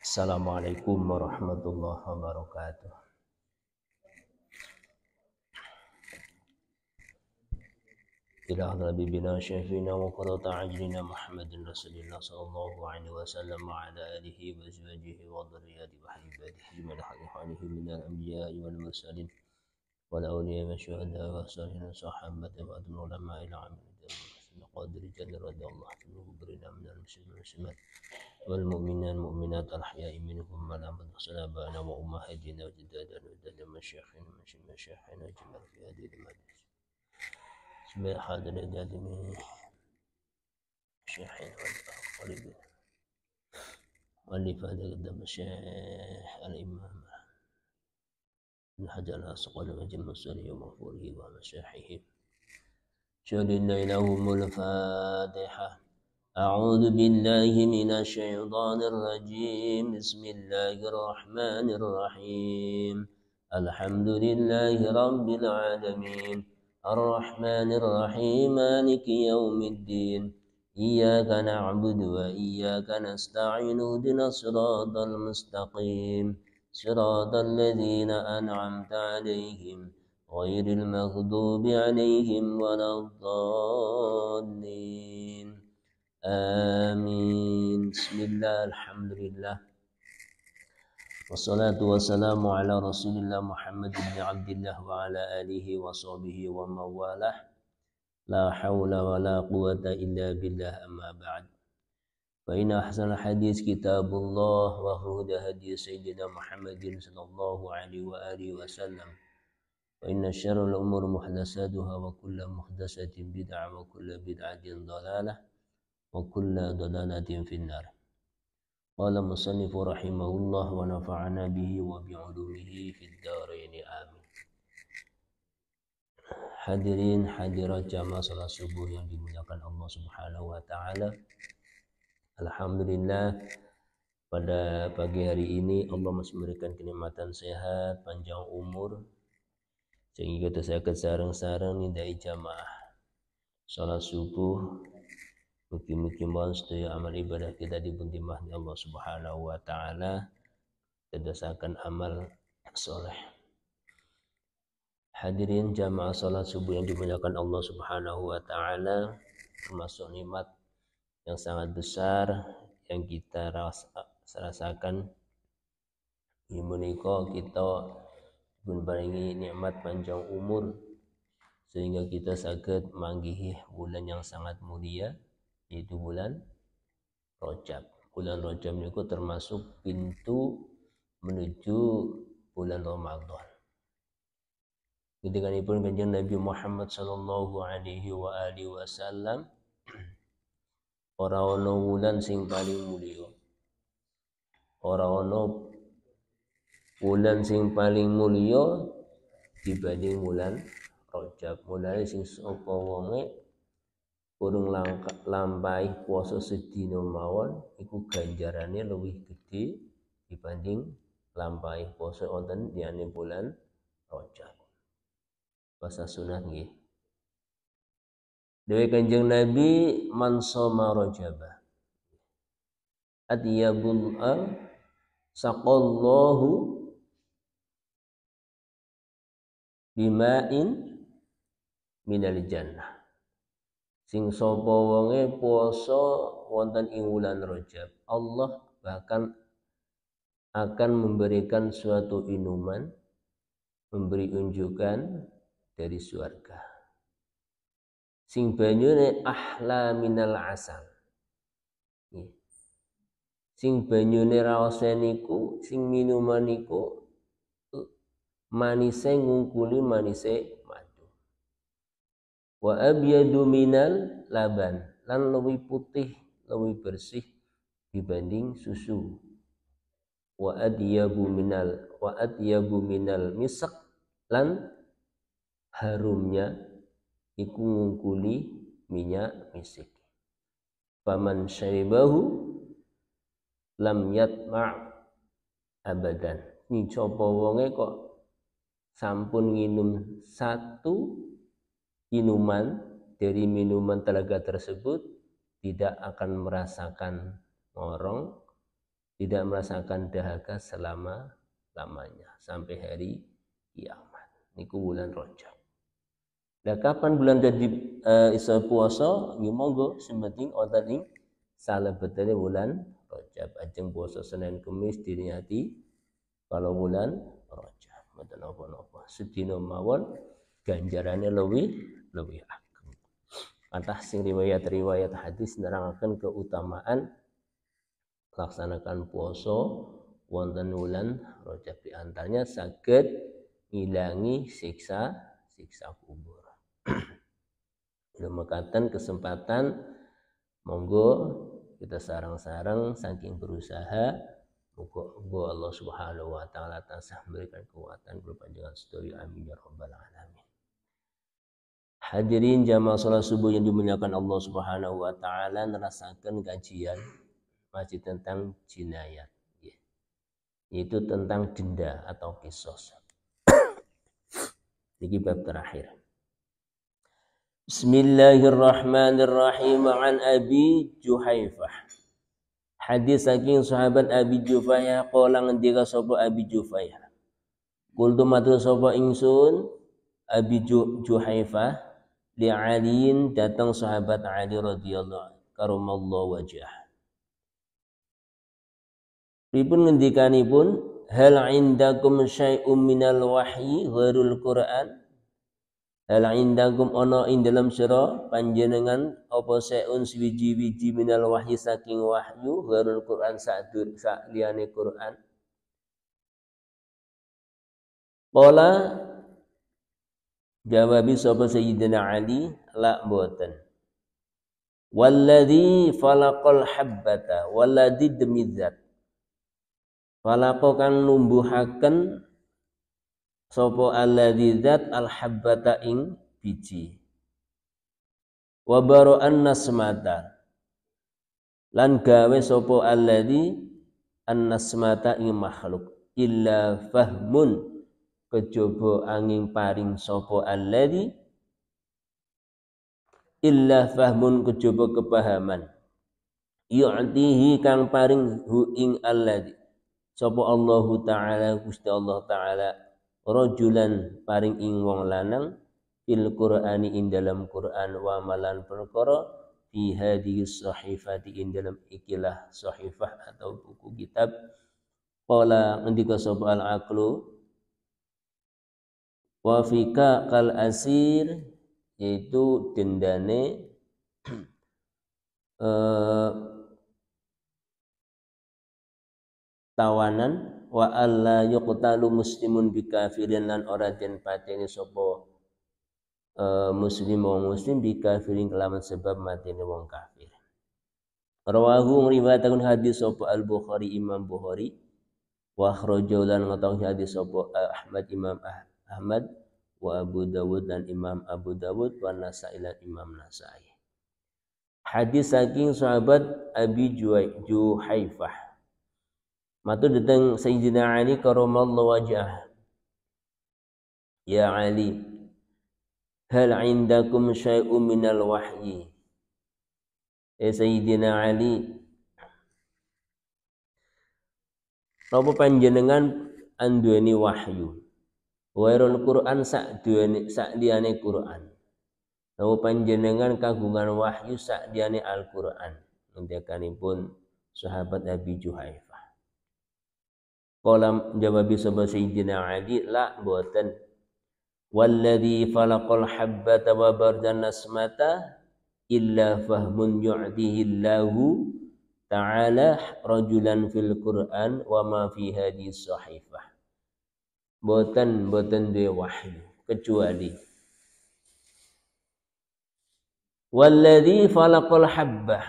Assalamualaikum warahmatullahi wabarakatuh. Ila habibina syafiina wa qurrata a'yunina Muhammadin Rasulillah sallallahu alaihi wasallam wa ala alihi wa azwajihi wa dhurriyyatihi wa habibatihi wa ikhwanihi minal anbiya'i wal mursalin wal awliya'i wa syuhada'i wa salihin sahabati wa adnul ulama ila amin qadri jalla radhiyallahu anhu berina minal muslimin muslimat wal mu'minan mu'minat al ahya'i minhum wa lam salabana wa ummahatina wa jadadana wa jadda masyayikhina masyayikhina jamal fi hadhihi al majlis bismillah hadirin jadimin syaikhina wal aqribin wal ifadha qadam syaikh al imam ibn hajar al asqalani wa jamal sari wa mafurihi wa masyayikhihi syadinna ilahumul fatihah. أعوذ بالله من الشيطان الرجيم بسم الله الرحمن الرحيم الحمد لله رب العالمين الرحمن الرحيم مالك يوم الدين إياك نعبد وإياك نستعين اهدنا الصراط المستقيم صراط الذين أنعمت عليهم غير المغضوب عليهم ولا الضالين آمين. Bismillah, alhamdulillah. Wassalatu wassalamu ala rasulillah Muhammad ibn Abdillah wa ala alihi wa sahbihi wa mawalah. La hawla wa la quwata illa billah amma ba'd. Fa inna ahsanal hadis kitabullah wa huda hadi sayyidina Muhammadin sallallahu alaihi wa alihi wa sallam. Wa inna syarrul umur muhdatsatuha wa kullu muhdatsatin bid'ah wa kullu bid'atin dhalalah. وكل ضلالة في النار. قال المصنف رحمه الله ونفعنا به وبعلومه في الدارين آمين. Hadirin hadirat jamaah salat subuh yang dimuliakan Allah Subhanahu wa taala. Alhamdulillah, pada pagi hari ini Allah masih memberikan kenikmatan sehat, panjang umur sehingga kita saged sareng-sareng nindai jamaah salat subuh. Mugi-mugi mohon sedaya amal ibadah kita dipuntimah Allah Subhanahu wa taala, tedasaken amal soleh. Hadirin jamaah salat subuh yang dimuliakan Allah Subhanahu wa taala, termasuk nikmat yang sangat besar yang kita rasakan menika kita dipunparingi nikmat panjang umur sehingga kita saged manggihi bulan yang sangat mulia, yaitu bulan Rajab. Bulan Rajab itu termasuk pintu menuju bulan Ramadan. Ketika pun kanjeng Nabi Muhammad sallallahu alaihi wa alihi wasallam, ora ana wulan sing paling mulya. Ora ana wulan sing paling mulya dibanding bulan Rajab. Mulane sing sapa wonge urung lampahi puasa sedina mawon iku ganjarane luwih gede dibanding lampahi puasa wonten liyane bulan Rajab. Puasa sunat nggih. Dewe Kanjeng Nabi man shoma Rajaba atyabul saqallahu bima'in minal jannah. Sing sapa wonge puasa wonten ing wulan Rajab, Allah bahkan akan memberikan suatu minuman, memberi unjukan dari surga. Sing banyune ahla minal asal. Sing banyune raose niku, sing minuman niku manise ngungkuli manise wa abyadu minal laban, lan lebih putih, lebih bersih dibanding susu. Wa adyabu minal misak, lan harumnya iku ngungkuli minyak misik. Faman syaribahu lam yatma' abadan. Ni sapa wonge kok sampun nginum satu minuman dari minuman telaga tersebut tidak akan merasakan ngorong, tidak merasakan dahaga selama-lamanya sampai hari kiamat. Niku bulan Rajab. Nah, kapan bulan jadi iso puasa? Ya monggo sementing wonten ing salebetane bulan Rajab. Ajeng puasa Senin Kamis diniati kalau bulan Rajab. Mboten napa-napa. Sedina mawon ganjarane luwih ageng. Kathah sing riwayat hadis nerangaken keutamaan laksanakan puasa wonten bulan Rajab, di antaranya saged ngilangi siksa kubur. Mekaten kesempatan monggo kita sarang-sarang saking berusaha muga Allah Subhanahu wa taala tansah memberikan kekuatan berpanjangan sedaya amin ya rabbal alamin. Hadirin jamaah salat subuh yang dimuliakan Allah Subhanahu wa taala, nerasaken kajian masih tentang jinayat, yaitu tentang denda atau qisas. Ini bab terakhir. Bismillahirrahmanirrahim. An Abi Juhaifah. Hadis saking sahabat Abi Juhaifah qala ngendika sapa Abi Juhaifah. Qultu matur sapa ingsun Abi Juhaifah li Aliin, datang sahabat Ali radhiyallahu karamallahu wajhah. Pripun ngendikanipun, hal indakum syai'um minal wahyi ghairul Qur'an? Hal indakum ana ing dalam sira panjenengan apa seun swiji-wiji minal wahyi saking wahyu ghairul Qur'an sak liyane Qur'an. Qala jawabi sapa Sayyidina Ali, la mboten. Walladzi falaqal habbata, walladzi demi zat falaqo kang numbuhaken sapa alladzi zat al habbata ing biji, wa bara'an nasmata lan gawe sapa alladzi an nasmata ing makhluk, illa fahmun kejaba angin paring sapa alladzi, illa fahmun kejaba kepahaman, yu'tihi kang paring hu ing alladzi sapa Allah taala Gusti Allah taala rajulan paring ing wong lanang fil Qur'ani ing dalam Qur'an wa malan perkara fi hadhihi sahifati ing dalam ikilah sahifah atau buku kitab. Qala ngendika sapa al aqlu wa fika kal asir, yaitu dendane tawanan, wa alla yuqtalu muslimun bikafirin lan ora den pateni sapa muslim wong muslim bikafirin kelawan sebab matine wong kafir. Rawahu riwayatun hadis sapa Al-Bukhari Imam Bukhari, wa akhrajahu lan ngatahu hadis sapa Ahmad Imam Ahmad, wa Abu Dawud dan Imam Abu Dawud, wa Nasa'i lan Imam Nasa'i. Hadis saking sahabat Abi Juhaifah. Matur datang Sayyidina Ali karamallahu wajhah. Ya Ali, hal indakum syai'un minal wahyi? Sayyidina Ali, napa panjenengan anduweni wahyu? Wairul Qur'an sak liyane Qur'an. Napa panjenengan kagungan wahyu sak liyane Al-Qur'an? Ngendikanipun sahabat Abi Juhaifah. Qala jawabi sapa Sayyidina Ali, la mboten. Walladzi falaqal habbata wa bardan nasmata illa fahmun yu'tihi Allahu ta'ala rajulan fil Qur'an wa ma fi hadhihi sahifah. Mboten duwe wahyu kecuali walladzi falaqal habbah,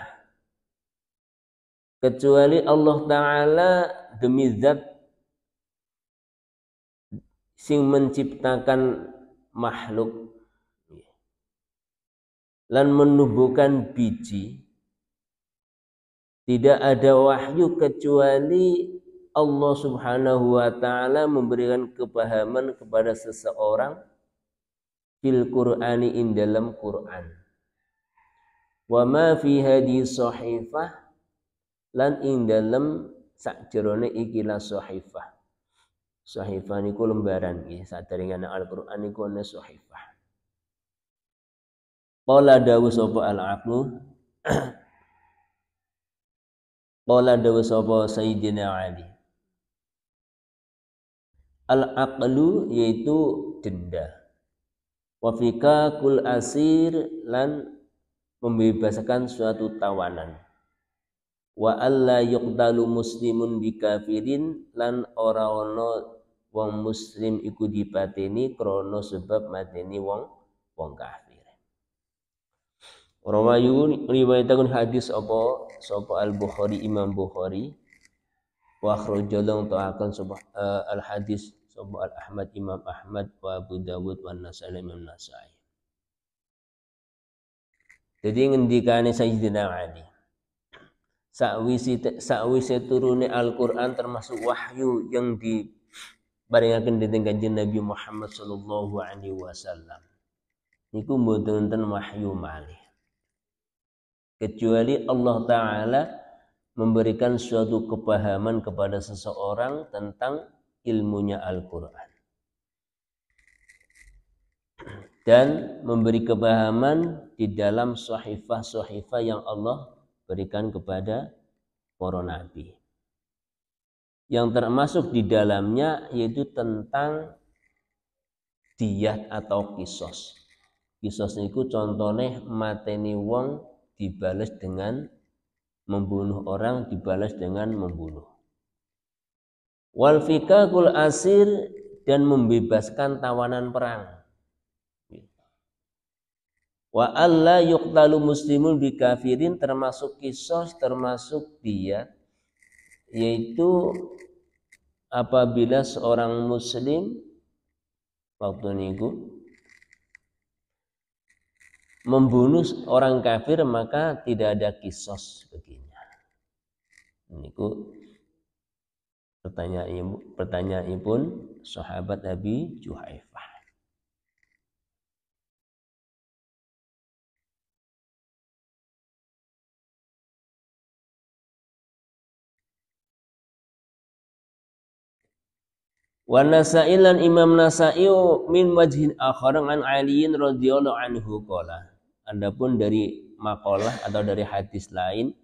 kecuali Allah Ta'ala demi zat sing menciptakan makhluk lan menumbuhkan biji. Tidak ada wahyu kecuali Allah Subhanahu wa taala memberikan kepahaman kepada seseorang fil Qur'ani in dalam Qur'an. Wa ma fi hadhihi sahifah lan ing dalam sakjerone ikilah sahifah. Sahifah niku lembaran nggih, saderengane Al-Qur'an niku ana sahifah. Qala dawu sapa al-aqlu Qala dawu sapa Sayyidina Ali. Al-aqlu yaitu denda. Wa fika kul asir lan membebaskan suatu tawanan. Wa alla yuqdalu muslimun bikafirin lan ora ana wong muslim iku dipateni krana sebab mateni wong kafir. Rawayu riwayatkan hadis apa sapa Al-Bukhari Imam Bukhari wa akhrajalahu ta'akan sapa al-hadis sapa Al-Ahmad Imam Ahmad wa Abu Dawud wa Nasa'i Imam Nasa'i. Jadi ngendikane Sayyidina Ali sakwise turune Al-Qur'an termasuk wahyu yang diparingaken dening Kanjeng Nabi Muhammad sallallahu alaihi wasallam. Niku mboten wonten wahyu malih. Kecuali Allah Ta'ala memberikan suatu kepahaman kepada seseorang tentang ilmunya Al-Quran dan memberi kepahaman di dalam sahifah-sahifah yang Allah berikan kepada para nabi, yang termasuk di dalamnya yaitu tentang diyat atau kisos. Kisos niku contohnya mateni wong dibalas dengan membunuh orang, dibalas dengan membunuh. Wal fikakul asir dan membebaskan tawanan perang. Wa alla yuqtalu muslimun bikafirin termasuk kisos, termasuk diyat, yaitu apabila seorang muslim waktu niku membunuh orang kafir maka tidak ada kisos baginya. Niku pertanyaan pun sahabat Abi Juhaifah. Wa Nasa'ilan Imam Nasa'i min wajhin akhar an Ali radhiyallahu anhu qala. Adapun dari makalah atau dari hadis lain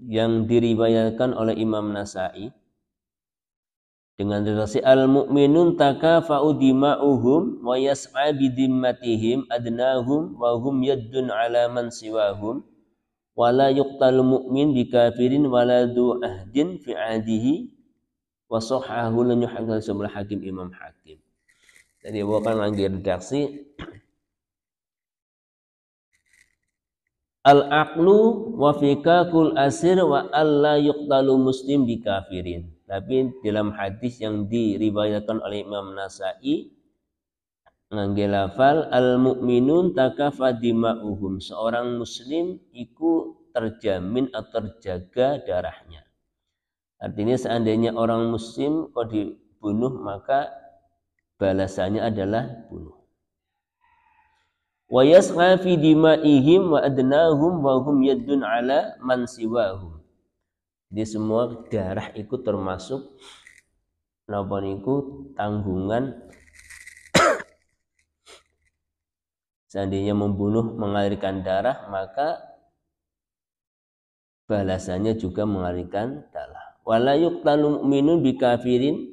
yang diriwayatkan oleh Imam Nasa'i dengan redaksi al-mu'minun takafa'u dima'uhum wa yas'a bidimmatihim adnahum wa hum yaddun ala man siwahum wa la yuqtal mu'min bikafirin wa la du ahdin fi ahdihi wa sahahu lan yuhaqqal sabul hakim Imam Hakim. Jadi bukan lagi redaksi al-aqlu wa fikakul asir wa alla yuqtalu muslim bikafirin. Tapi dalam hadis yang diriwayatkan oleh Imam Nasa'i ngangge lafal al-mu'minun takafa dima'uhum, seorang muslim iku terjamin atau terjaga darahnya. Artinya seandainya orang muslim kalau dibunuh maka balasannya adalah bunuh. Wa yasqa fi dima'ihim wa adnahum wa hum yaddun ala man siwahum. Di semua darah itu termasuk napa niku tanggungan seandainya membunuh mengalirkan darah maka balasannya juga mengalirkan darah. Wala yuqtalu mu'minun bikafirin,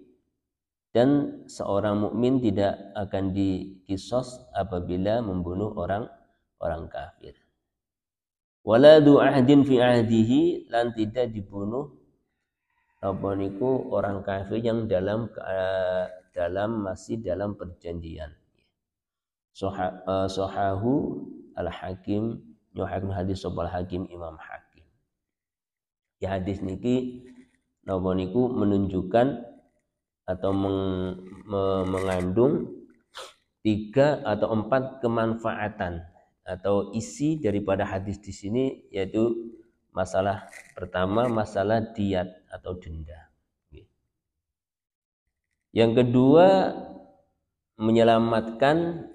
dan seorang mukmin tidak akan dikisos apabila membunuh orang kafir. Wala du ahdin fi ahdihi, lan tidak dibunuh apa niku orang kafir yang masih dalam perjanjian. Sohahu al-Hakim, nyuhaken hadis sapa al-Hakim Imam Hakim. Ya hadis niki napa niku menunjukkan atau mengandung 3 atau 4 kemanfaatan atau isi daripada hadis di sini, yaitu masalah pertama masalah diyat atau denda. Yang kedua menyelamatkan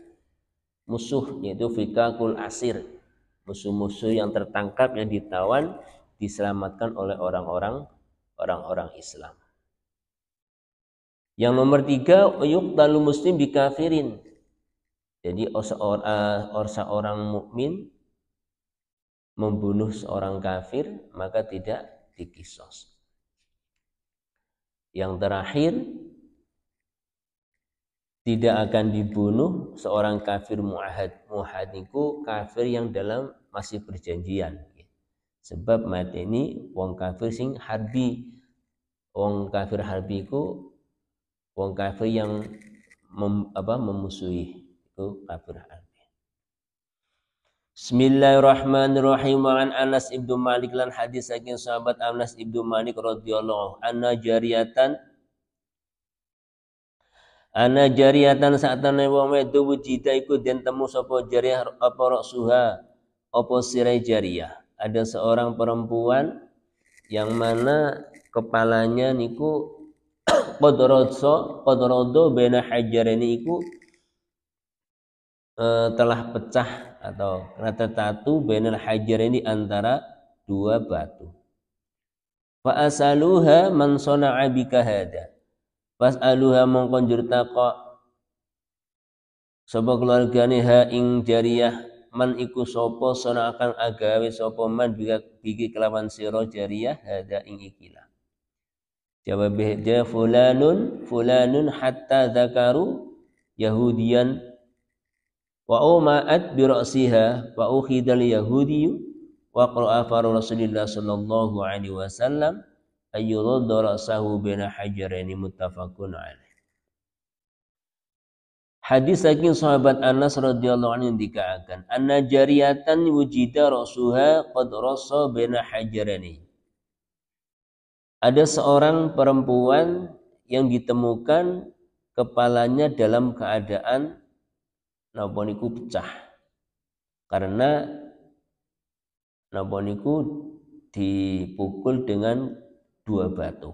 musuh, yaitu fikakul asir, musuh-musuh yang tertangkap yang ditawan diselamatkan oleh orang-orang Islam. Yang nomor 3, yuqtalu muslim bikafirin. Jadi seorang mukmin membunuh seorang kafir maka tidak dikisos. Yang terakhir, tidak akan dibunuh seorang kafir muahad. Muahad itu kafir yang dalam masih perjanjian. Sebab mati ini wong kafir sing harbi. Wong kafir harbi itu wong kafir yang memusuhi, itu kafir harbi. Bismillahirrahmanirrahim. An Anas ibnu Malik lan hadis saking sahabat Anas ibnu Malik radhiyallahu anhu Ana jariyatan saatane wong wedo wujida iku den temu sapa jariyah apa roksuha apa sirai jariyah. Ada seorang perempuan yang mana kepalanya niku qadrodo bena hajareni iku telah pecah atau kena tatu benal hajareni antara dua batu. Fa asaluha man sana'a bika hada. Fas'aluha mongkon jurtaka sapa keluargane ha ing jariyah man iku sapa sana akan agawe sapa man biki kelawan sira jariyah hada ing ikilah. Jawab dia fulanun hatta zakaru yahudiyan wa uma'at bi ra'siha wa ukhidal yahudiyyu wa qara'a Rasulullah sallallahu alaihi wasallam ayyuradda ra'sahu baina hajaraini muttafaqun alaih. Hadis saking sahabat Anas radhiyallahu anhu dikatakan anna jariyatan wujida ra'suha qad rassa baina hajaraini. Ada seorang perempuan yang ditemukan kepalanya dalam keadaan napa niku pecah. Karena napa niku dipukul dengan dua batu.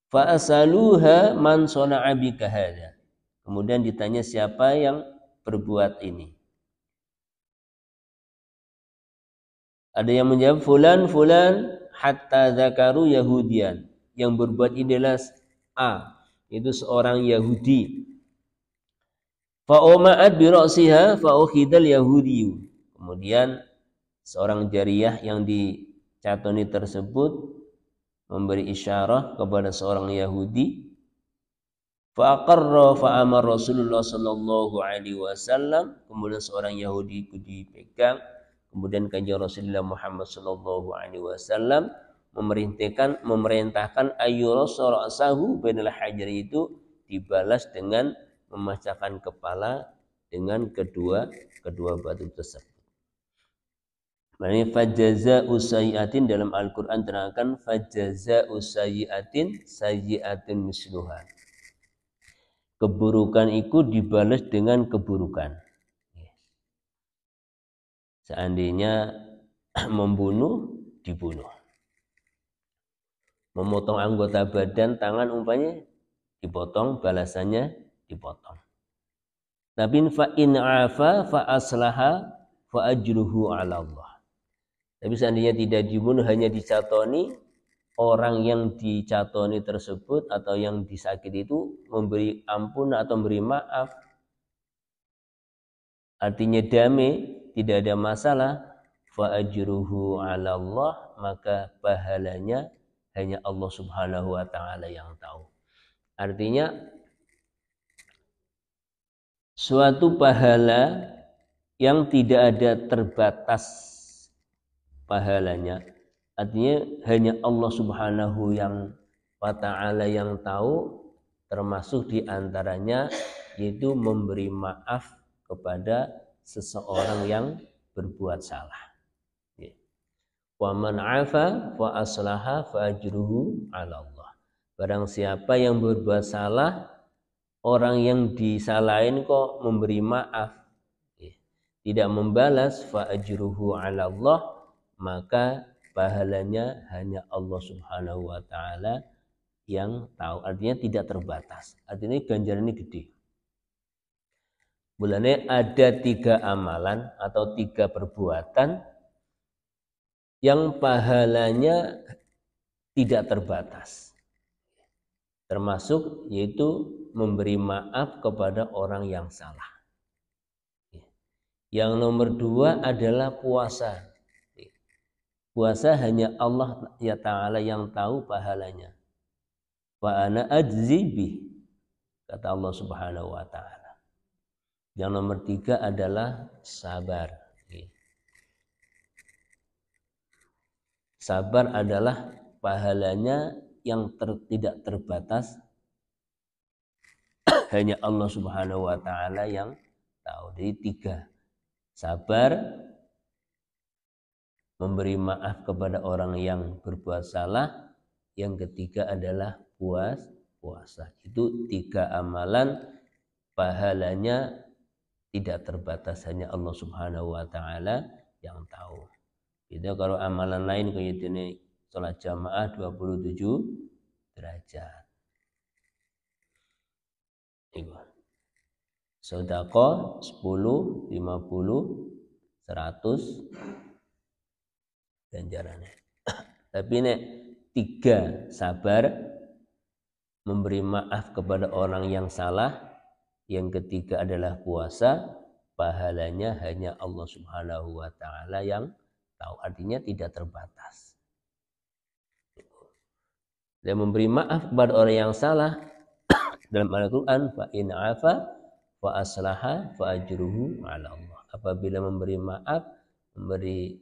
Fa asaluha man sana'a bika hadza. Kemudian ditanya siapa yang berbuat ini. Ada yang menjawab fulan hatta zakaru yahudian. Yang berbuat ini adalah A, itu seorang Yahudi. Fa uma'at bi ra'siha fa ukhidal yahudiyyu. Kemudian seorang jariyah yang dicatoni tersebut memberi isyarah kepada seorang Yahudi. Fa aqarra fa amar Rasulullah sallallahu alaihi wasallam. Kemudian seorang Yahudi itu dipegang. Kemudian kanjeng Rasulullah Muhammad sallallahu alaihi wasallam memerintahkan ayyurasa ra'sahu bainal hajar, itu dibalas dengan memecahkan kepala dengan kedua batu tersebut. Maknanya fajaza'u sayyi'atin dalam Al-Quran terangkan fajaza'u sayyi'atin sayyi'atin misluha. Keburukan itu dibalas dengan keburukan. Seandainya membunuh, dibunuh. Memotong anggota badan, tangan umpamanya dipotong, balasannya dipotong. Tapi fa in afa fa aslaha fa ajruhu 'ala Allah. Tapi seandainya tidak dibunuh, hanya dicatoni, orang yang dicatoni tersebut atau yang disakiti itu memberi ampun atau memberi maaf, artinya damai, tidak ada masalah, fa ajruhu 'ala Allah, maka pahalanya hanya Allah Subhanahu wa taala yang tahu. Artinya suatu pahala yang tidak ada terbatas pahalanya, artinya hanya Allah Subhanahu wa taala yang tahu, termasuk diantaranya yaitu memberi maaf kepada seseorang yang berbuat salah. Wa man 'afa fa aslaha fa ajruhu 'ala Allah. Barang siapa yang berbuat salah, orang yang disalahin kok memberi maaf, tidak membalas, fa ajruhu 'ala Allah, maka pahalanya hanya Allah Subhanahu wa taala yang tahu. Artinya tidak terbatas. Artinya ganjaran ini gede. Bulannya ada 3 amalan atau 3 perbuatan yang pahalanya tidak terbatas. Termasuk yaitu memberi maaf kepada orang yang salah. Yang nomor 2 adalah puasa. Puasa hanya Allah ya Ta'ala yang tahu pahalanya. Wa ana ajzi bih, kata Allah Subhanahu wa Ta'ala. Yang nomor 3 adalah sabar. Sabar adalah pahalanya yang tidak terbatas, hanya Allah Subhanahu wa Ta'ala yang tahu. Jadi 3, sabar, memberi maaf kepada orang yang berbuat salah, yang ketiga adalah puasa. Itu 3 amalan pahalanya tidak terbatas, hanya Allah Subhanahu wa Ta'ala yang tahu. Jadi kalau amalan lain kayak ini sholat jamaah 27 derajat. Sedekah 10, 50, 100 ganjarannya. Tapi nek 3, sabar, memberi maaf kepada orang yang salah, yang ketiga adalah puasa, pahalanya hanya Allah Subhanahu wa Ta'ala yang tahu, artinya tidak terbatas. Dan memberi maaf kepada orang yang salah dalam Al-Quran, fa in afa fa aslaha fa ajruhu 'ala Allah. Apabila memberi maaf, memberi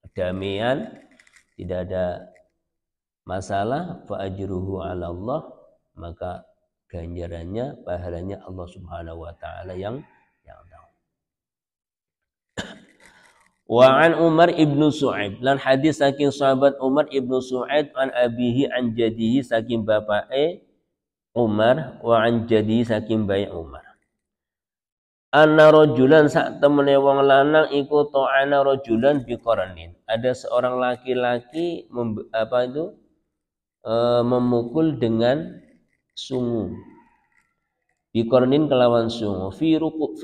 kedamaian, tidak ada masalah, fa ajruhu 'ala Allah, maka ganjarannya, pahalanya Allah Subhanahu wa Ta'ala yang tahu. Wa an Umar ibnu Su'aib, lan hadis saking sahabat Umar ibnu Su'aib, an abihi an jadihi, saking bapake Umar, wa an jadihi, saking bayi Umar. Anna rajulan, sak temene wong lanang iku ta'ana rajulan biqarnin. Ada seorang laki-laki memukul dengan sungu. Biqarnin kelawan sungu. Fi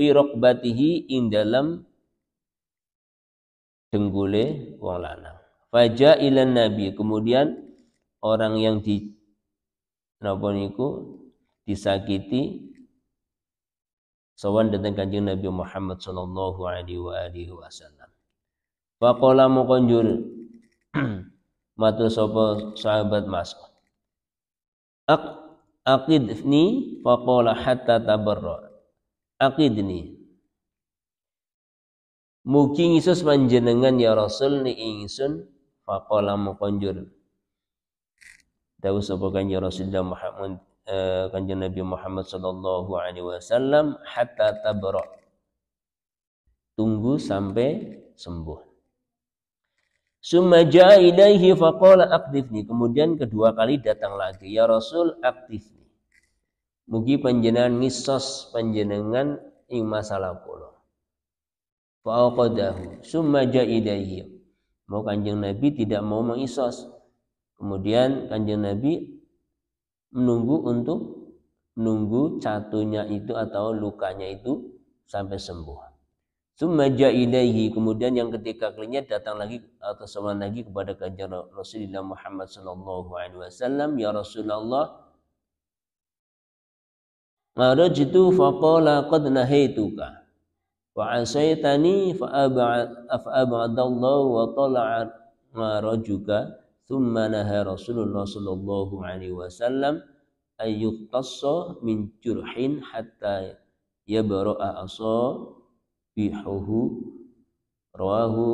raqbatihi, ing dalam denggule wong lanang. Faja ilan nabi, kemudian orang yang disakiti sowan datang Kanjeng Nabi Muhammad sallallahu alaihi wasallam. Faqala mukonjur matur sapa sahabat Mas. Aqidni, faqala hatta tabarra. Aqidni, mugi ngisus panjenengan ya Rasul ni ingsun. Faqala mukonjur dawuh sapa Kanjeng Rasulullah Muhammad, Kanjeng Nabi Muhammad sallallahu alaihi wasallam, hatta tabra, tunggu sampai sembuh. Summa jaa ilaihi faqala aqdifni, kemudian kedua kali datang lagi, ya Rasul aqdifni, mugi panjenengan ngisos panjenengan ing masalah kula. Faqadahu summa jaa ilaihi, mau Kanjeng Nabi tidak mau mengisos, kemudian Kanjeng Nabi menunggu catunya itu atau lukanya itu sampai sembuh. Summa jaa ilaihi, kemudian yang ketiga kalinya datang lagi atau sowan lagi kepada Kanjeng Rasulullah Muhammad sallallahu alaihi wasallam, ya Rasulullah, marajtu faqala qad nahaituka wa asaitani fa ab'adallahu wa tala'a marajuka. Thumma naha Rasulullah sallallahu alaihi wasallam ayyuqtassa min jurhin hatta yabra'a asabihuhu, rawahu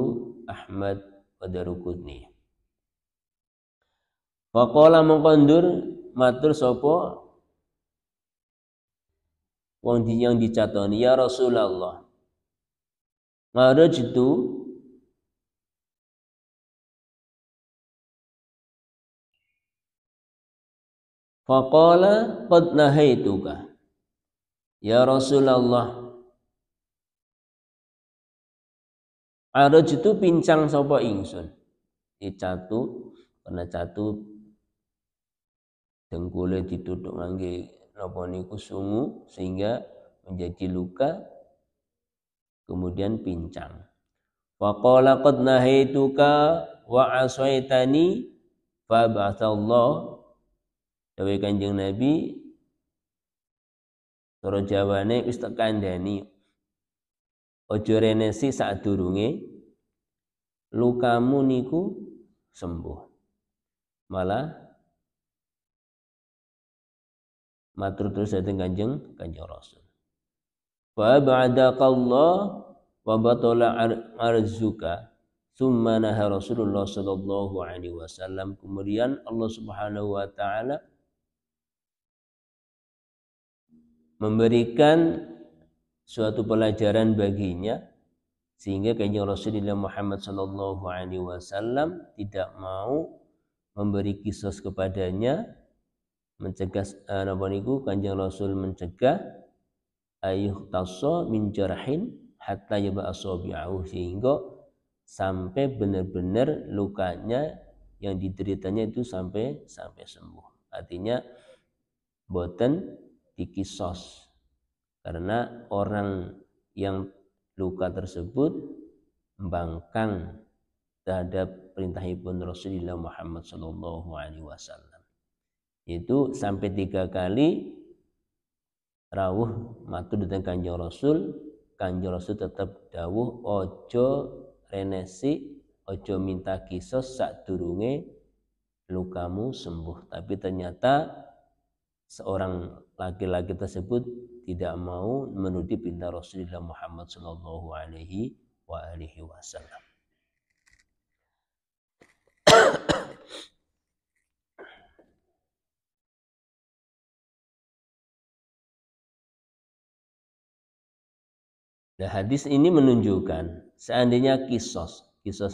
Ahmad wa Daruqutni. Faqala mengkondur matur sapa wong yang dicatoni, ya Rasulullah, ngarajtu faqala qad nahaituka, ya Rasulullah, arajtu pincang sapa ingsun. Catu, karena catu dengkule dituthuk ngangge napa niku sungu sehingga menjadi luka, kemudian pincang. Faqala qad nahaituka wa asaitani fa ba'athallah. Dawe Kanjeng Nabi cara Jawane wis tak kandhani aja renesi sadurunge lukamu niku sembuh. Malah matur terus dhateng Kanjeng Rasul. Fa ba'daqallah wa batala arzuka. Summa naha Rasulullah sallallahu alaihi wasallam. Kemudian Allah Subhanahu wa taala memberikan suatu pelajaran baginya sehingga Kanjeng Rasulullah Muhammad sallallahu alaihi wasallam tidak mau memberi kisos kepadanya, mencegah napa niku Kanjeng Rasul mencegah ayuh tasso min jarhin hatta yaba asabi'ahu, sehingga sampai benar-benar lukanya yang dideritanya itu sampai sembuh. Artinya boten dikisos karena orang yang luka tersebut membangkang terhadap perintahipun Rasulullah Muhammad sallallahu alaihi wasallam. Itu sampai 3 kali rawuh matur dhateng Kanjeng Rasul. Kanjeng Rasul tetap dawuh ojo renesi, ojo minta kisos sadurunge lukamu sembuh. Tapi ternyata seorang laki-laki tersebut tidak mau menuruti perintah Rasulullah Muhammad sallallahu alaihi wasallam. Nah, hadis ini menunjukkan seandainya kisos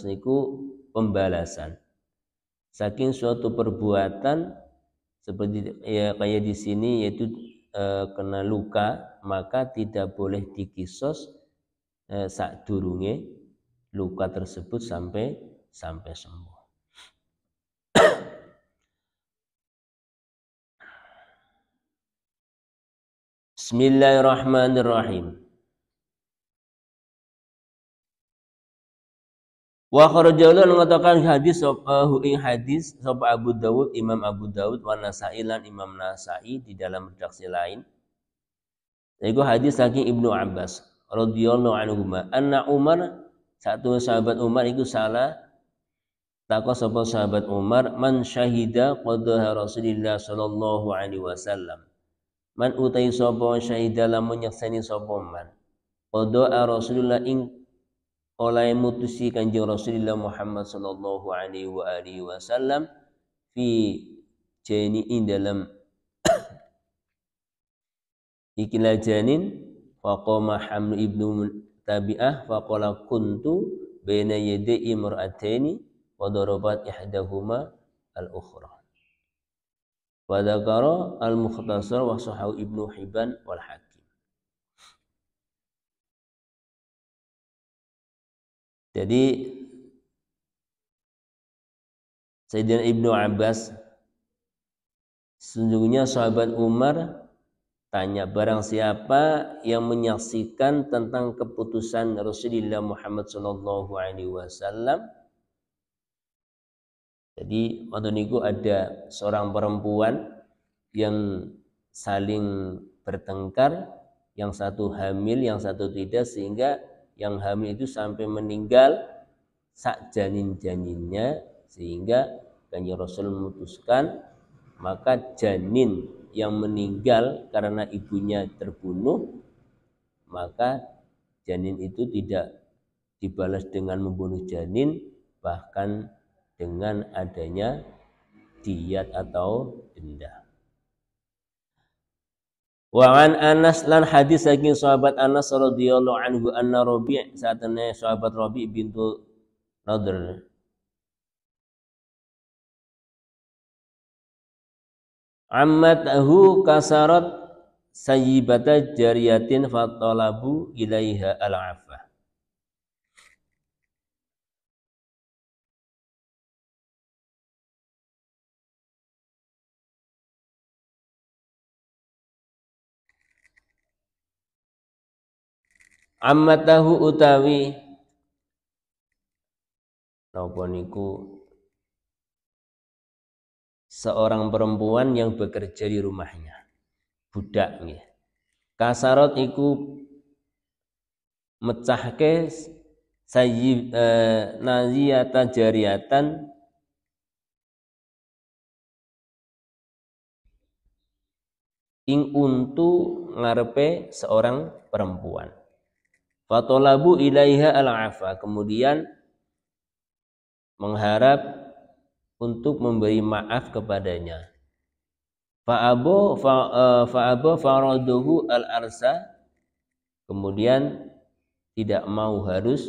niku pembalasan saking suatu perbuatan seperti ya kayak di sini yaitu kena luka, maka tidak boleh dikisos sadurunge luka tersebut sampai sembuh. Bismillahirrahmanirrahim. Wa kharajalan mengatakan hadis sapa Abu Dawud, Imam Abu Dawud wa Nasa'i lan Imam Nasa'i di dalam redaksi lain. Yaitu hadis saking Ibnu Abbas radhiyallahu anhuma anna Umar, satu sahabat Umar itu salah takwa sapa sahabat Umar, man syahida qadaha Rasulillah sallallahu alaihi wasallam. Man utai sapa syahida lamun nyaksani sapa man qadaha Rasulullah ing oleh mutusi Kanjeng Rasulullah Muhammad sallallahu alaihi wasallam fi jani'in dalam ikilah janin faqama Hamlu ibnu Tabi'ah faqala kuntu baina yaday imra'ataini wa darabat ihdahuma al-ukhra wa dzakara al-mukhtasar wa sahahu Ibnu Hibban wal Hakim. Jadi Sayyidina Ibnu Abbas, sesungguhnya sahabat Umar tanya barang siapa yang menyaksikan tentang keputusan Rasulullah Muhammad sallallahu alaihi wasallam. Jadi waktu niku ada seorang perempuan yang saling bertengkar, yang satu hamil, yang satu tidak, sehingga yang hamil itu sampai meninggal sak janin-janinnya, sehingga Kanjeng Rasul memutuskan maka janin yang meninggal karena ibunya terbunuh, maka janin itu tidak dibalas dengan membunuh janin, bahkan dengan adanya diyat atau denda. Wa an Anas lan hadis saking sahabat Anas radhiyallahu anhu anna Rabi' saatane sahabat Rabi' bintu Nadr ammatahu kasarat sayyibata jariyatin fatalabu ilaiha al-'afah. Ammatahu utawi napa niku seorang perempuan yang bekerja di rumahnya, budak nggih. Kasarot iku mecahke sayyib naziyatan jariyatan ing untu ngarepe seorang perempuan. Fatolabu ilaiha al-afa, kemudian mengharap untuk memberi maaf kepadanya. Fa'abo faraduhu al-arsa, kemudian tidak mau, harus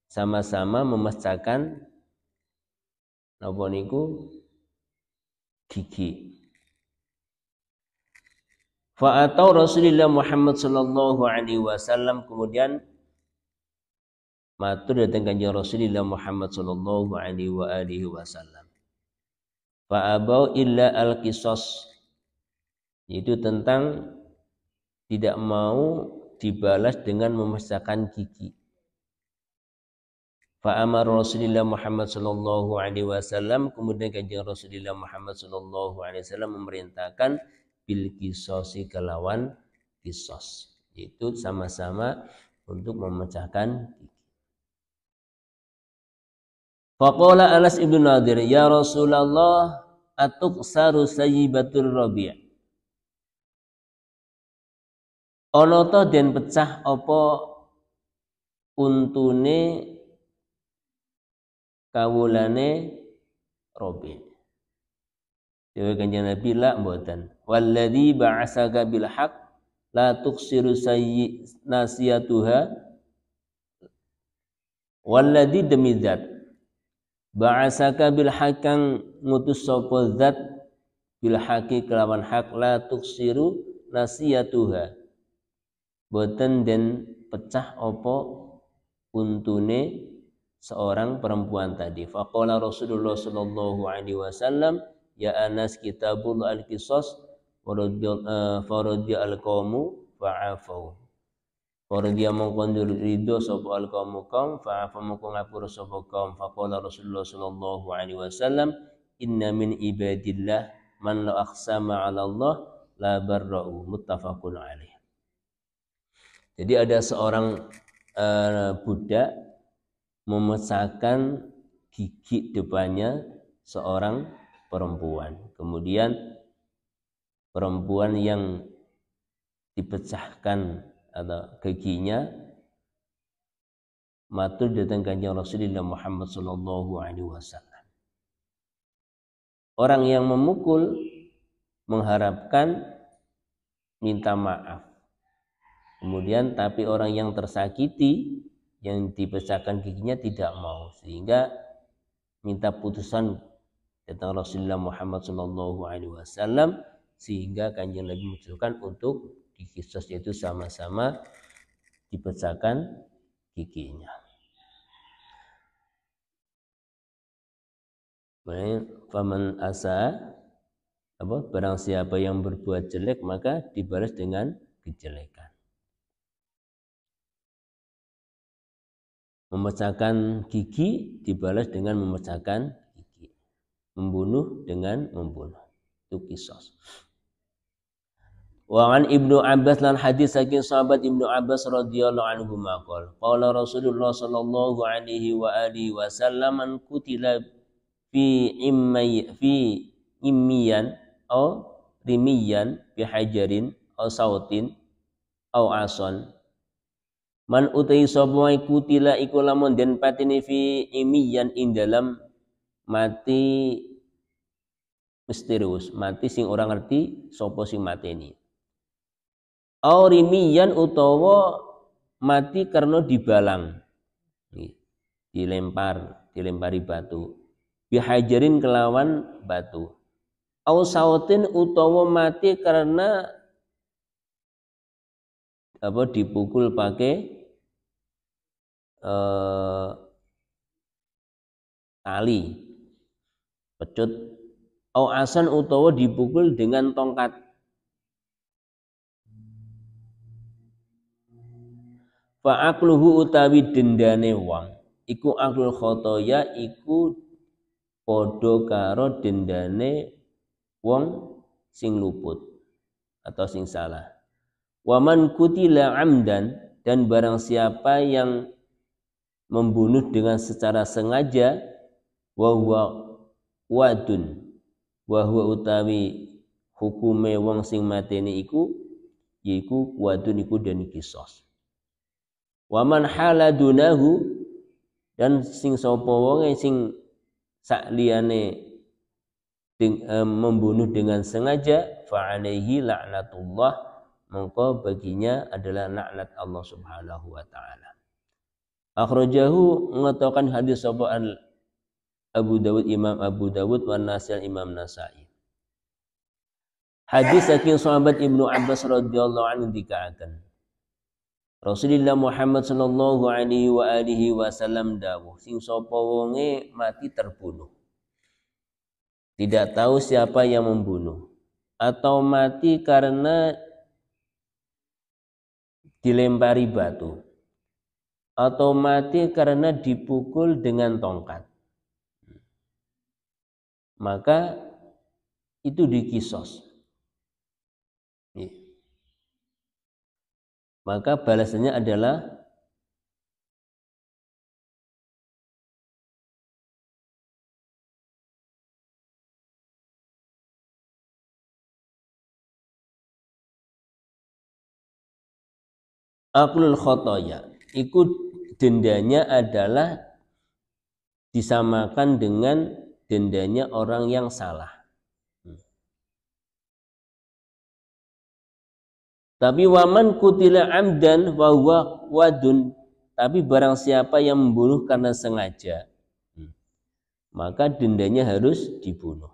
sama-sama memecahkan napa niku gigi. Fa'atau Rasulullah Muhammad sallallahu alaihi wasallam, kemudian matur datang kanjeng Rasulullah Muhammad sallallahu alaihi wasallam. Fa'abau illa al-qisas, yaitu tentang tidak mau dibalas dengan memecahkan gigi. Fa'amar Rasulullah Muhammad sallallahu alaihi wasallam, kemudian kanjeng Rasulullah Muhammad sallallahu alaihi wasallam memerintahkan bil qisasi, kelawan qisas, yaitu sama-sama untuk memecahkan gigi. Faqala Anas ibn Nadir, ya Rasulullah, atuqsaru sayyibatul rabi'. Ana ta den pecah apa untune kawulane Rabi'. Dewe kanjeng Nabi, la mboten. Walladzi ba'asaka bil haqq la tuksiru nasiyatuha. Walladzi demi zat ba'asaka bil haqq, kang ngutus sapa zat bil haqqi kelawan hak, la tuksiru nasiyatuha, boten den pecah apa untune seorang perempuan tadi. Faqala Rasulullah sallallahu alaihi wasallam, ya Anas, kitabul al-qisas faradhiya al-qaumu fa'afau. Faradhiya mongko ridho sapa al-qaumu kaum, fa'afa mongko ngapura sapa kaum. Faqala Rasulullah sallallahu alaihi wasallam, inna min ibadillah man la aqsama 'ala Allah la barra'u, muttafaqun alaih. Jadi ada seorang budak memecahkan gigi depannya seorang perempuan. Kemudian perempuan yang dipecahkan atau giginya matur datang kanjeng Rasulullah Muhammad sallallahu alaihi wasallam. Orang yang memukul mengharapkan minta maaf. Kemudian tapi orang yang tersakiti yang dipecahkan giginya tidak mau, sehingga minta putusan datang Rasulullah Muhammad sallallahu alaihi wasallam, sehingga kanjeng Nabi mengusulkan untuk dikisos, yaitu sama-sama dipecahkan giginya. Faman asa, barang siapa yang berbuat jelek maka dibalas dengan kejelekan. Memecahkan gigi dibalas dengan memecahkan gigi. Membunuh dengan membunuh. Itu qisas. Wa an Ibnu Abbas, lan hadis saking sahabat Ibnu Abbas radhiyallahu anhu maqal qala Rasulullah sallallahu alaihi wa alihi wasallam, man kutila fi immiyan au rimiyan bi hajarin au sautin au ason. Man utai sapa kutila iku lamun den patine fi imiyan ing dalam mati misterius, mati sing ora ngerti sapa sing mateni. Aurimiyan utawa mati karena dibalang, dilempari batu. Bihajarin kelawan batu. Au sautin utawa mati karena dipukul pakai tali, pecut. Au asan utawa dipukul dengan tongkat. Fa'akluhu utawi dendane wong iku aklul khotoya iku padha karo dendane wong sing luput atau sing salah. Waman kutila amdan, dan barang siapa yang membunuh dengan secara sengaja, wa huwa wadun, wa huwa utawi hukume wong sing mateni iku yaiku wadun iku dan kisos. Waman haladunahu, dan sing sapa wonge sing sakliyane membunuh dengan sengaja, fa alaihi la'natullah, maka baginya adalah laknat Allah Subhanahu wa taala. Akhrajahu mengatakan hadis sapa Abu Dawud, Imam Abu Dawud, wa Nasai, Imam Nasai. Hadis saking sahabat Ibnu Abbas radhiyallahu anhu dikatakan Rasulullah Muhammad sallallahu alaihi wa alihi wasallam dawuh, sing sapa wonge mati terbunuh, tidak tahu siapa yang membunuh, atau mati karena dilempari batu, atau mati karena dipukul dengan tongkat, maka itu dikisos. Maka balasannya adalah aklul khotoya, ikut dendanya adalah disamakan dengan dendanya orang yang salah. Tapi waman kutila amdan wa huwa wadun, tapi barang siapa yang membunuh karena sengaja, maka dendanya harus dibunuh.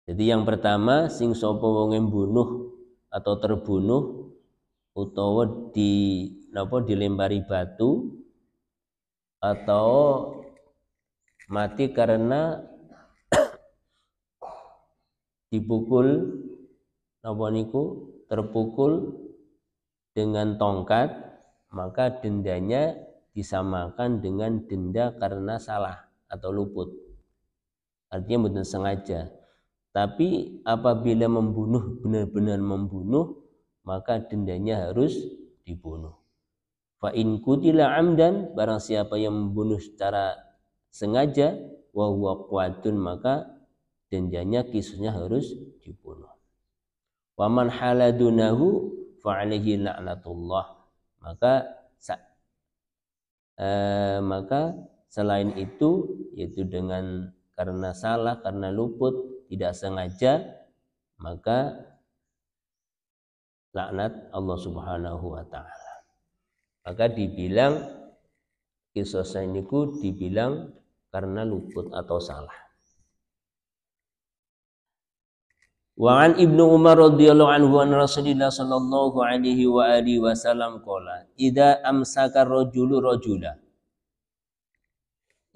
Jadi yang pertama, sing sapa wong mbunuh atau terbunuh utawa dilempari batu atau mati karena dipukul terpukul dengan tongkat, maka dendanya disamakan dengan denda karena salah atau luput. Artinya bukan sengaja. Tapi apabila membunuh, benar-benar membunuh, maka dendanya harus dibunuh. Fa in kutila amdan, barang siapa yang membunuh secara sengaja, wa huwa qatun, maka dendanya kisahnya harus dibunuh. Wa man haladunahu fa alaihi la'natullah, maka selain itu, yaitu dengan karena salah, karena luput, tidak sengaja, maka laknat Allah Subhanahu wa taala. Maka dibilang kisah niku dibilang karena luput atau salah. Wa an Ibnu Umar radhiyallahu anhu an Rasulillah sallallahu alaihi wa alihi wasallam qala idza amsaka rajulu rajula,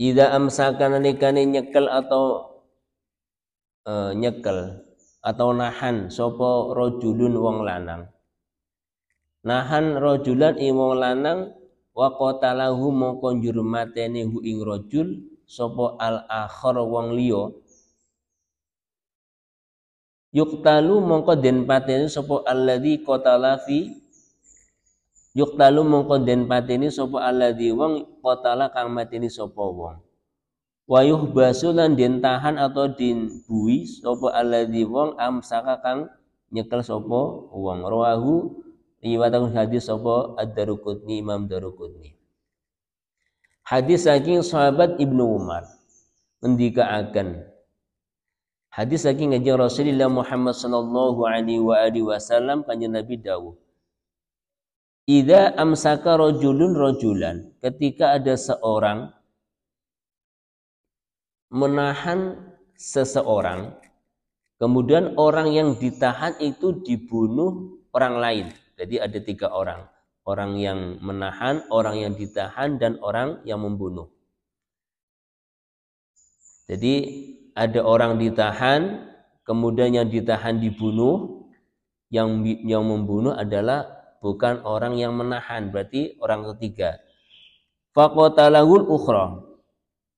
idza amsaka nalikane nyekel atau nahan sapa rajulun wong lanang, nahan rajulan ing wong lanang, wa qatalahu mongko njur mateni hu ing rajul sapa al akhar wong liya, yuqtalu mongko den pateni sapa alladzi qatala fi, yuqtalu mongko den pateni sapa alladzi wong qatala kang mateni sapa wong, wa yuhbasu lan den tahan atau den bui sapa alladzi wong amsaka kang nyekel sapa wong. Rawahu riwayatun hadis sapa Ad-Daruqutni, Imam Daruqutni. Hadis saking sahabat Ibnu Umar ngendikaaken, hadis saking kanjeng Rasulullah Muhammad sallallahu alaihi wa alihi wasallam, kanjeng Nabi dawuh, idza amsaka rajulun rajulan, ketika ada seorang menahan seseorang, kemudian orang yang ditahan itu dibunuh orang lain. Jadi ada 3 orang. Orang yang menahan, orang yang ditahan, dan orang yang membunuh. Jadi ada orang ditahan, kemudian yang ditahan dibunuh, yang membunuh adalah bukan orang yang menahan, berarti orang ketiga. Faqatalahul ukhra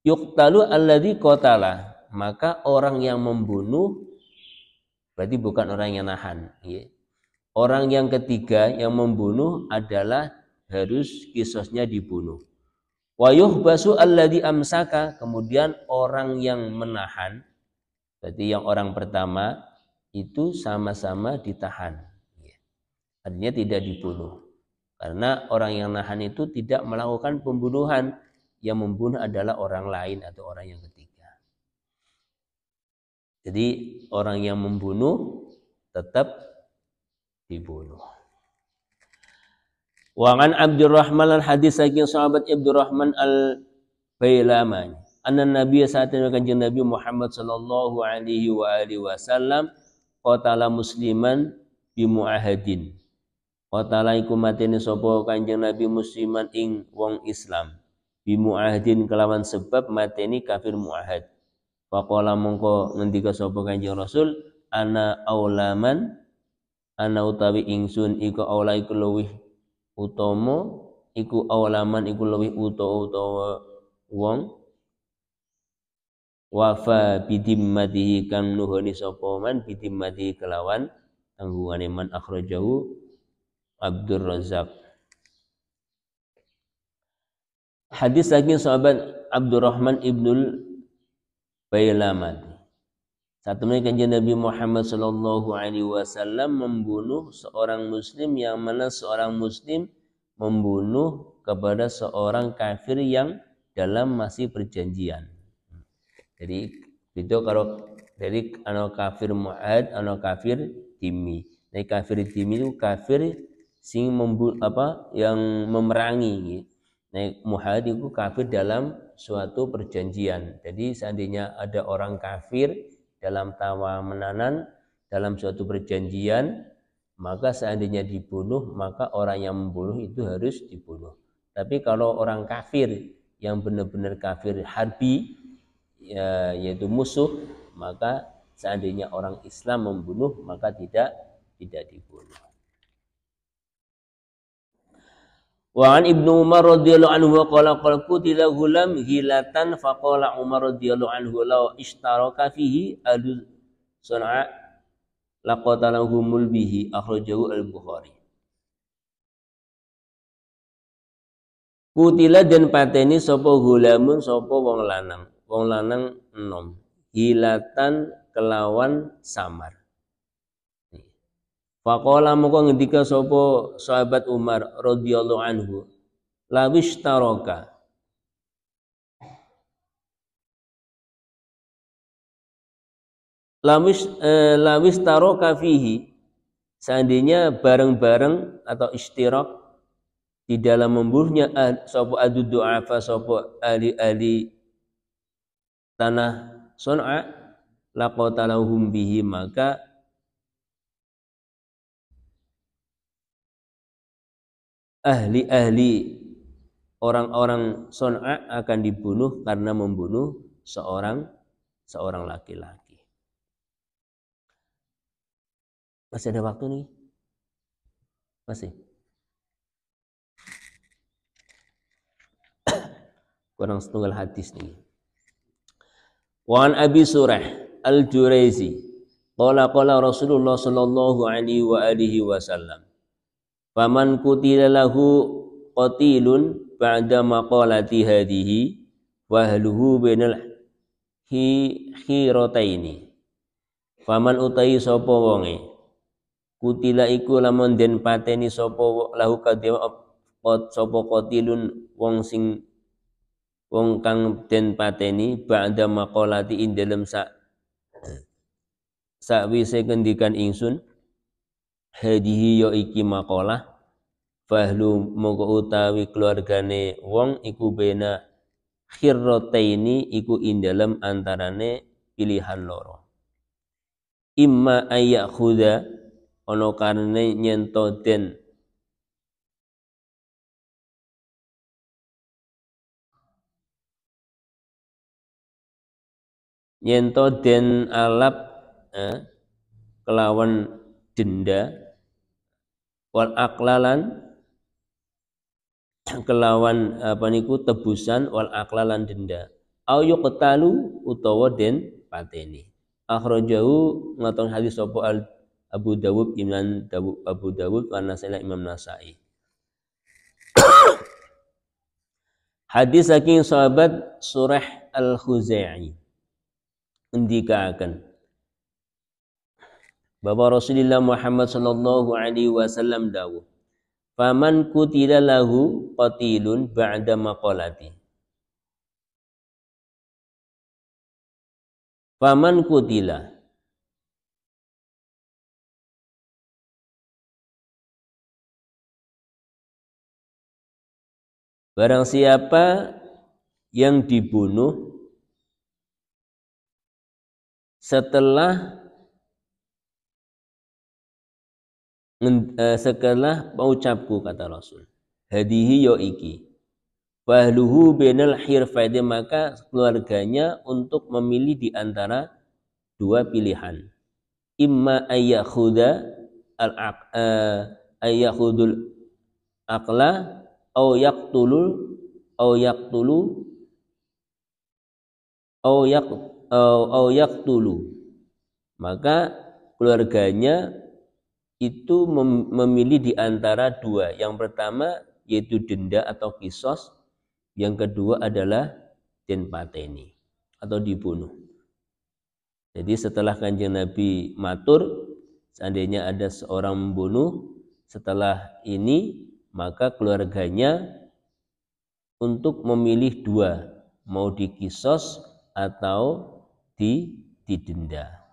yuqtalu alladzi qatala, maka orang yang membunuh berarti bukan orang yang nahan, ya. Orang yang ketiga yang membunuh adalah harus qisasnya dibunuh. Wa yuhbasu alladzi amsaka, kemudian orang yang menahan, berarti yang orang pertama itu sama-sama ditahan, ya. Artinya tidak dibunuh. Karena orang yang nahan itu tidak melakukan pembunuhan, yang membunuh adalah orang lain atau orang yang ketiga. Jadi orang yang membunuh tetap dibunuh. Wa an Abdurrahman al-hadis saking sahabat Abdurrahman al-Bailamani anna Nabi saat ini kanjeng Nabi Muhammad sallallahu alaihi wa alihi wasallam qatala musliman bi muahadin. Qatala iku mateni sapa kanjeng Nabi musliman ing wong Islam bi muahadin kelawan sebab mateni kafir muahad. Faqala mongko ngendika sapa kanjeng Rasul ana aulaman ana utawi ingsun iku aula iku luwih utama iku aulaman iku luwih utawa wong wafa bidimmatihi kang nuhoni sapa man bidimmatihi kelawan tanggungane man akhrajahu Abdur Razzaq. Hadis saking sahabat Abdurrahman ibnul Bailamani. Satu menit kanjeng Nabi Muhammad sallallahu alaihi wasallam membunuh seorang muslim, yang mana seorang muslim membunuh kepada seorang kafir yang dalam masih perjanjian. Jadi itu kalau dari kafir mu'ad, kafir dhimmi. Nah, kafir dhimmi itu kafir sing yang memerangi. Nah, mu'ad itu kafir dalam suatu perjanjian. Jadi seandainya ada orang kafir dalam tawa menanan dalam suatu perjanjian, maka seandainya dibunuh, maka orang yang membunuh itu harus dibunuh. Tapi kalau orang kafir yang benar-benar kafir harbi, ya, yaitu musuh, maka seandainya orang Islam membunuh, maka tidak dibunuh. Wa an Ibnu Umar radhiyallahu anhu qala qutila ghulam hilatan faqala Umar radhiyallahu anhu law ishtaraka fihi adu sun'a laqatalahumul bihi akhrajahu al-Bukhari. Kutila dan pateni sapa gulamun sapa wong lanang enom hilatan kelawan samar. Faqala moko ngendika sapa sahabat Umar radhiyallahu anhu lawis taraka lawis taraka fihi, seandainya bareng-bareng atau istirak di dalam membunuhnya sapa adu du'afa sapa ahli tanah Sun'a laqatalahum bihi, maka ahli orang-orang Sun'a akan dibunuh karena membunuh seorang laki-laki. Masih ada waktu nih? Masih? Kurang setunggal hadis nih. Wa an Abi Surah Al-Juraizi qala Rasulullah sallallahu alaihi wa alihi wasallam faman qutila lahu qatilun ba'da maqalati hadhihi wa ahluhu bainal khirataini, faman utai sapa wonge kutila iku lamun den pateni sapa lahu kadhewe sapa qatilun wong kang den pateni ba'da maqalati ing dalem sakwise kendikan ingsun hadihi ya iki maqalah fahlu moko utawi keluargane wong iku bena khirrataini iku ing dalem antarane pilihan loro, imma ayakhudha ana karene nyento den alap kelawan denda wal aklalan kelawan tebusan, wal aklalan denda, au yuqtalu utawa den pateni. Akhrajahu ngaton hadis sapa Abu Dawud Abu Dawud wa Nasai Imam Nasai. Hadis saking sahabat Surah Al-Khuzai ndikaaken bahwa Rasulullah Muhammad sallallahu alaihi wasallam dawuh, faman kutila lahu qatilun ba'da maqalati. Faman kutila, barang siapa yang dibunuh setelah mengucapku, kata Rasul, hadihi yo iki fahluhu bainal hirfaidi, maka keluarganya untuk memilih di antara dua pilihan, imma ayyakhudul aqla au yaqtulu, maka keluarganya itu memilih di antara dua. Yang pertama yaitu denda atau kisos, yang kedua adalah den pateni atau dibunuh. Jadi setelah Kanjeng Nabi matur, seandainya ada seorang membunuh setelah ini, maka keluarganya untuk memilih dua, mau dikisos atau didenda.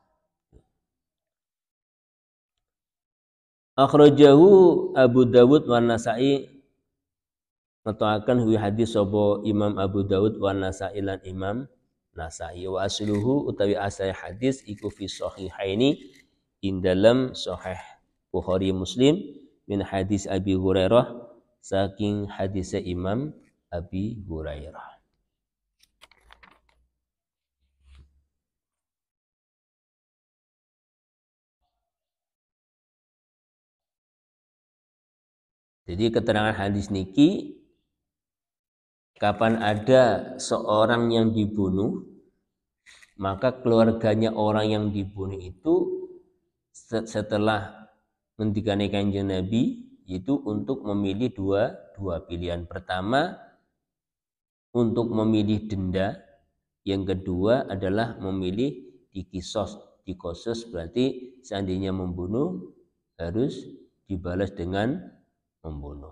Akhrajahu Abu Dawud wa Nasai, ngetoaken hu hadis sapa Imam Abu Dawud wa Nasai lan Imam Nasai. Wa asluhu utawi asal hadis iku fi sahihaini, ing dalam sahih Bukhari Muslim, min hadis Abi Hurairah, saking hadis Imam Abi Hurairah. Jadi keterangan hadis niki, kapan ada seorang yang dibunuh, maka keluarganya orang yang dibunuh itu setelah ngendikane Kanjeng Nabi itu untuk memilih dua pilihan. Pertama untuk memilih denda, yang kedua adalah memilih dikisos. Dikosos berarti seandainya membunuh harus dibalas dengan membunuh.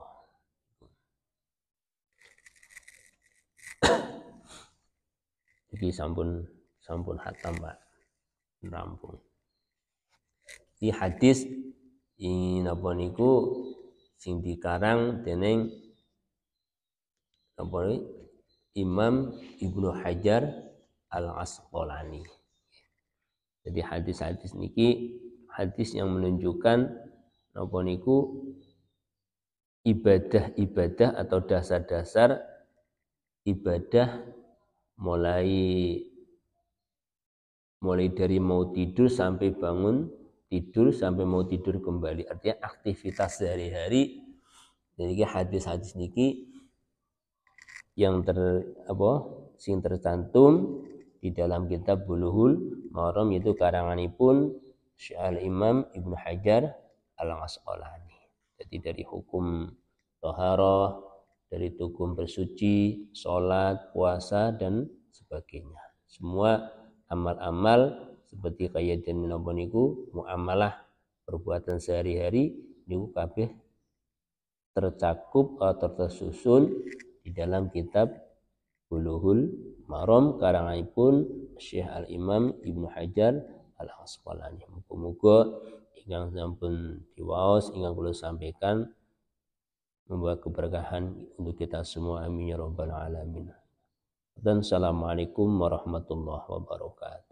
Jadi sampun hatam Pak, rampung. Di hadis ini napa niku sing dikarang dening napa Imam Ibnu Hajar Al-Asqalani. Jadi hadis-hadis niki hadis yang menunjukkan napa niku ibadah-ibadah atau dasar-dasar ibadah mulai dari mau tidur sampai bangun tidur sampai mau tidur kembali, artinya aktivitas sehari-hari. Jadi hadis-hadis niki yang tercantum di dalam kitab Bulughul Maram, yaitu karanganipun Syekh Imam Ibnu Hajar Al-Asqalani. Jadi dari hukum thaharah, dari hukum bersuci, sholat, puasa dan sebagainya. Semua amal-amal seperti kaya den menapa niku muamalah perbuatan sehari-hari niku kabeh tercakup atau tersusun di dalam kitab Bulughul Maram karanganipun Syekh Al-Imam Ibnu Hajar Al-Asqalani. Muga-muga ingkang sampun diwaos ingkang kula sampaikan membawa keberkahan untuk kita semua, amin ya rabbal alamin. Dan assalamualaikum warahmatullahi wabarakatuh.